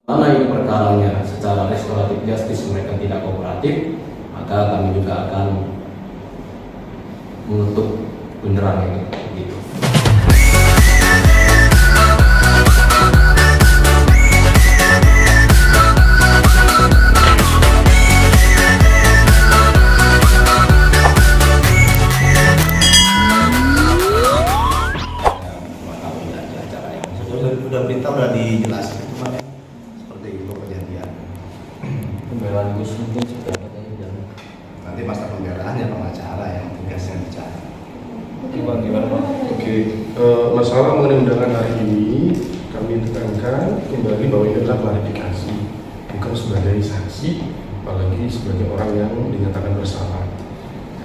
Karena ini perkaranya secara restoratif justice mereka tidak kooperatif, maka kami juga akan menutup beneran ini gitu. Sudah berita udah dijelasin cuma seperti itu kejadian. Pembelaan itu mungkin sudah katanya. Nanti masa pembelaan ya pengacara yang tugasnya bicara. Gimana Pak? Oke, masalah mengenai undangan hari ini kami tekankan kembali bahwa ini adalah klarifikasi, bukan sebagai saksi, apalagi sebagai orang yang dinyatakan bersalah.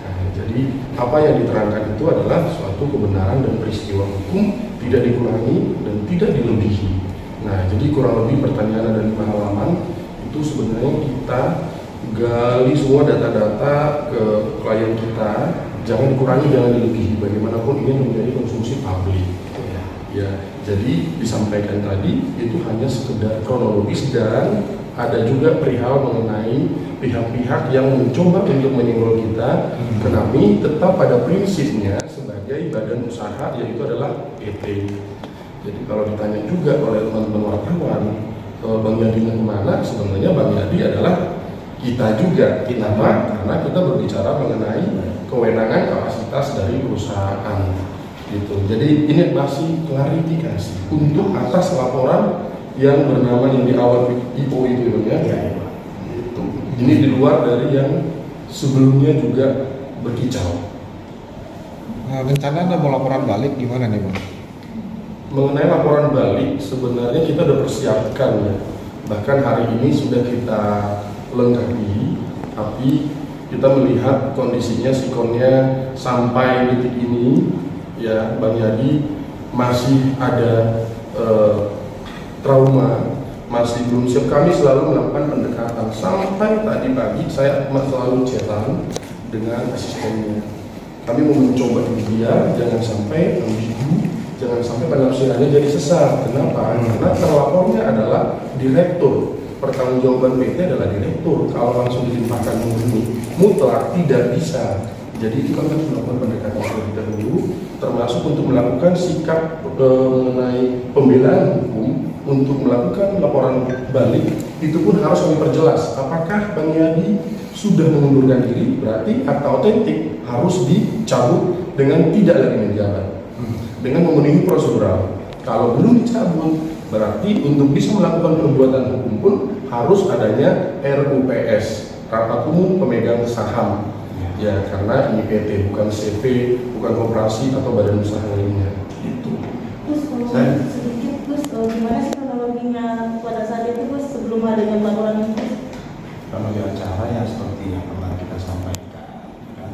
Nah, jadi apa yang diterangkan itu adalah suatu kebenaran dan peristiwa hukum, tidak dikurangi dan tidak dilebihi. Nah, jadi kurang lebih pertanyaan ada 5 halaman itu sebenarnya kita gali semua data-data ke klien kita. Jangan dikurangi, jangan dilebihi. Bagaimanapun ini menjadi konsumsi publik. Ya, jadi disampaikan tadi itu hanya sekedar kronologis dan ada juga perihal mengenai pihak-pihak yang mencoba untuk menyinggol kita. Kami tetap pada prinsipnya sebagai badan usaha yaitu adalah PT. Jadi kalau ditanya juga oleh teman-teman wartawan, Bang Yadi kemana? Sebenarnya Bang Yadi adalah kita juga. Kenapa? Karena kita berbicara mengenai kewenangan kapasitas dari perusahaan gitu. Jadi ini masih klarifikasi untuk atas laporan yang bernama yang di awal IO itu ya. Gitu. Ini di luar dari yang sebelumnya juga berkicau. Nah, rencana Anda mau laporan balik gimana nih Bang? Mengenai laporan balik sebenarnya kita sudah persiapkan ya. Bahkan hari ini sudah kita lengkapi, tapi kita melihat kondisinya sikonnya sampai detik ini ya Bang Yadi masih ada trauma, masih belum siap. Kami selalu melakukan pendekatan sampai tadi pagi saya selalu chatan dengan asistennya. Kami mau mencoba dia jangan sampai ambigu, jangan sampai penafsirannya jadi sesat. Kenapa? Karena terlapornya adalah direktur. Pertanggungjawaban PT adalah direktur. Kalau langsung dilimpahkan murni mutlak tidak bisa. Jadi kita akan melakukan pendekatan terlebih dahulu, termasuk untuk melakukan sikap mengenai pembelaan hukum, untuk melakukan laporan balik. Itu pun harus kami perjelas. Apakah Bang Yadi sudah mengundurkan diri? Berarti akta otentik harus dicabut dengan tidak lagi menjabat, dengan memenuhi prosedural. Kalau belum dicabut, berarti untuk bisa melakukan perbuatan hukum pun harus adanya RUPS, Rapat Umum Pemegang Saham. Ya, karena ini PT, bukan CV, bukan koperasi atau badan usaha lainnya. Itu. Terus kalau sedikit, terus gimana sih kronologinya pada saat itu, terus sebelum adanya laporan itu? Kronologi acara yang seperti yang pernah kita sampaikan, kan?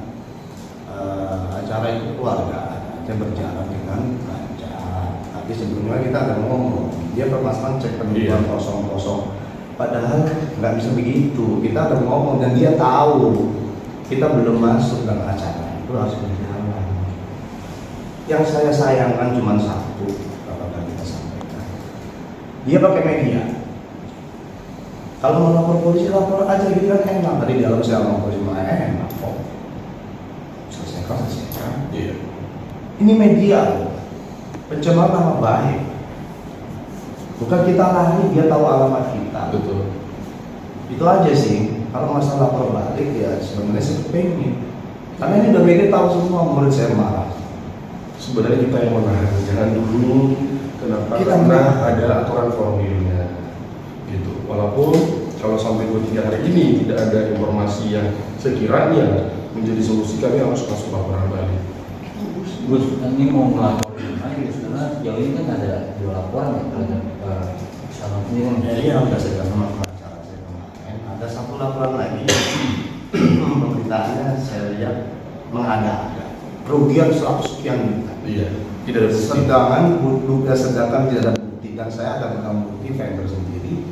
Acara itu keluarga aja berjalan dengan lancar. Tapi sebelumnya kita ada ngomong, dia permasalahan cek penjualan kosong-kosong. Padahal nggak bisa begitu. Kita ada ngomong dan dia tahu kita belum masuk dalam acara itu harus berjalan. Yang saya sayangkan cuma satu, apakah kita sampaikan. Dia pakai media. Kalau mau lapor polisi lapor aja gitu kan enak. Tadi di dalam saya mau polisi malah enak kok. Selesaikan. Iya. Ini media loh. Pencemaran nama baik. Bukan kita lari, dia tahu alamat kita. Betul. Itu aja sih. Kalau masalah lapor balik ya sebenarnya saya pengen. Karena ini udah media tahu semua, menurut saya marah. Sebenarnya kita yang menahan, jangan dulu. Kenapa? Karena ada aturan formilnya, gitu. Walaupun kalau sampai 2-3 hari ini tidak ada informasi yang sekiranya menjadi solusi, kami harus masuk laporan balik. Gus, ini mau melapor gimana ya? Karena jauh ini kan ada 2 laporan ya terhadap sama ini kan. Iya, udah saya sama pengacara saya kemarin. Ada 1 laporan lagi. Pemberitaannya saya lihat mengada-ada. Kerugian 100 sekian juta. Iya, tidak ada bukti. Sedangkan tidak ada bukti dan saya ada barang bukti vendor sendiri.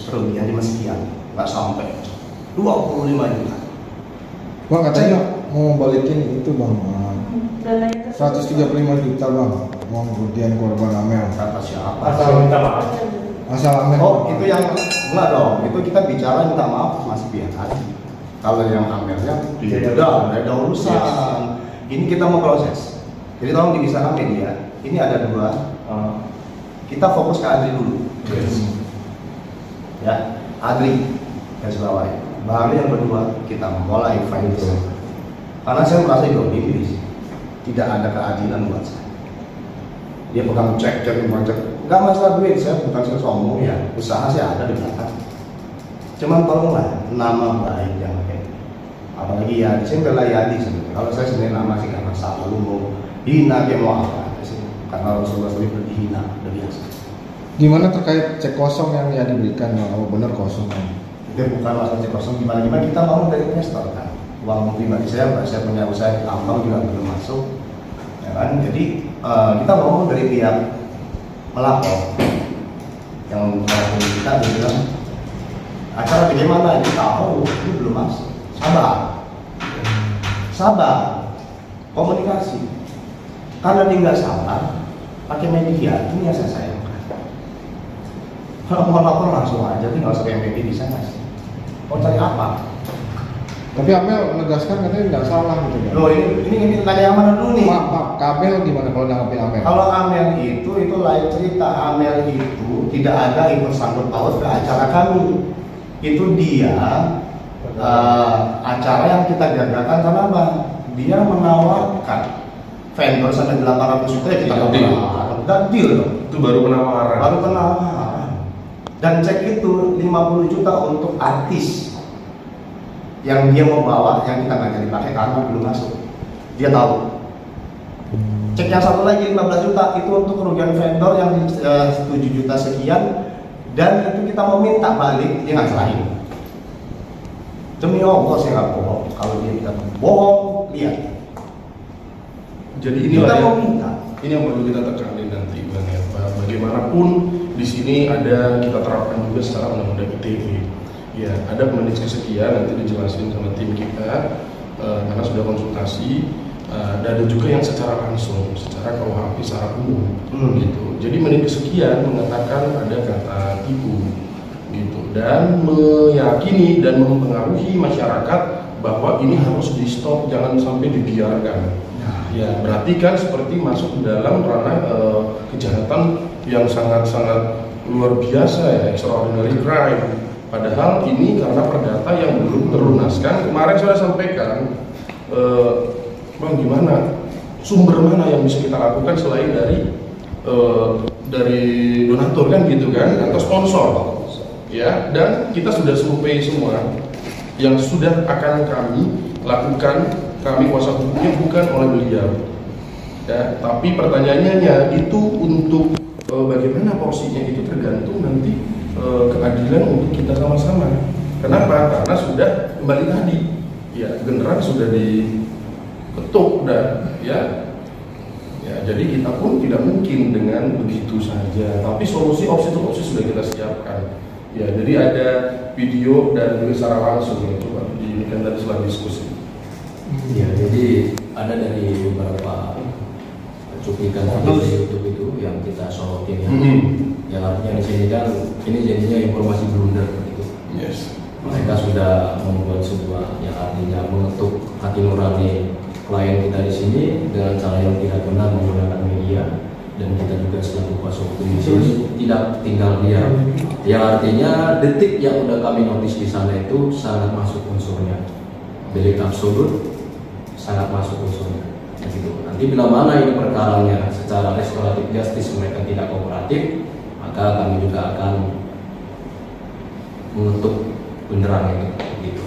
Kerugian 5 sekian, nggak sampai 25 juta. Bang katanya mau balikin itu Bang 135 juta Bang, uang kerugian korban Amel. Kata siapa? Asal minta maaf. Asal Amel. Oh, itu yang enggak dong. Itu kita bicara minta maaf masih pihak tadi. Kalau yang Amelnya udah ada urusan. Ini kita mau proses. Jadi tolong dipisahkan media. Ini ada dua. Kita fokus ke Adri dulu. Ya, Adri dan Sulawesi. Baru yang kedua kita mulai fight. Karena saya merasa ini tidak ada keadilan buat saya. Dia pegang cek nggak masalah duit, saya bukan sombong ya, usaha saya ada di belakang. Cuman tolonglah nama baik yang kayak apalagi ya, saya bela Yadi sebenarnya. Kalau saya sebenarnya nama sih nggak masalah, lu mau hina dia mau apa sih? Karena Rasulullah SAW dihina, udah biasa. Gimana terkait cek kosong yang ya diberikan? Oh benar kosong. Itu bukan masalah cek kosong, gimana kita mau dari investor kan. Uang pribadi saya punya usaha di tambang juga belum masuk, ya kan? Jadi kita ngomong dari pihak melapor yang kita bilang acara bagaimana ini tahu itu belum masuk, sabar komunikasi, karena dia nggak sabar pakai media ini yang saya sayangkan. Kalau mau lapor langsung aja, nggak usah pakai media, bisa nggak sih? Mau cari apa? Tapi Amel menegaskan katanya nggak salah gitu ya. Loh ini tanya yang mana dulu nih? Pak Amel gimana kalau nanggapi Amel? Kalau Amel itu lain cerita. Amel itu tidak ada ikut sangkut paut ke acara kami. Itu dia acara yang kita gagalkan karena apa? Dia menawarkan vendor sampai 800 juta ya kita nggak deal dong. Itu baru penawaran. Dan cek itu 50 juta untuk artis yang dia mau bawa, yang kita nggak jadi pakai karena belum masuk. Dia tahu. Cek yang satu lagi 15 juta itu untuk kerugian vendor yang 7 juta sekian, dan itu kita mau minta balik, dia nggak serahin. Demi Allah saya nggak bohong. Kalau dia kita bohong, lihat. Jadi kita mau minta. Ini yang perlu kita tekanin nanti, Bang ya. Bagaimanapun di sini ada kita terapkan juga secara undang-undang ITE. Ya, ada menit kesekian nanti dijelasin sama tim kita karena sudah konsultasi. Dan ada juga yang secara langsung, secara KUHP secara umum, gitu. Jadi menit kesekian mengatakan ada kata tipu, gitu, dan meyakini dan mempengaruhi masyarakat bahwa ini harus di stop, jangan sampai dibiarkan. Ya, berarti kan seperti masuk dalam ranah kejahatan yang sangat-sangat luar biasa ya, extraordinary crime. Padahal ini karena perdata yang belum terlunaskan. Kemarin saya sampaikan, Bang, gimana? Sumber mana yang bisa kita lakukan selain dari donatur kan gitu kan, atau sponsor? Ya, dan kita sudah survei semua yang sudah akan kami lakukan, kami kuasa hukumnya bukan oleh beliau. Ya, tapi pertanyaannya itu untuk bagaimana porsinya itu tergantung nanti keadilan untuk kita sama-sama. Kenapa? Karena sudah kembali tadi, ya generasi sudah diketuk dan ya jadi kita pun tidak mungkin dengan begitu saja. Tapi solusi opsi sudah kita siapkan. Ya, jadi ada video dan juga secara langsung ya, coba ini kan tadi setelah diskusi. Ya, jadi ada dari beberapa cuplikan video di YouTube itu yang kita sorotin ya. Yang artinya di sini kan ini jadinya informasi blunder gitu. Yes. Mereka sudah membuat sebuah yang artinya mengetuk hati nurani klien kita di sini dengan cara yang tidak benar menggunakan media, dan kita juga selaku kuasa hukum di sini tidak tinggal diam. Yang artinya detik yang udah kami notis di sana itu sangat masuk unsurnya. Delik absolut sangat masuk unsurnya. Gitu. Nanti bila mana ini perkaranya secara restoratif justice mereka tidak kooperatif, maka kami juga akan mengetuk beneran itu. Gitu.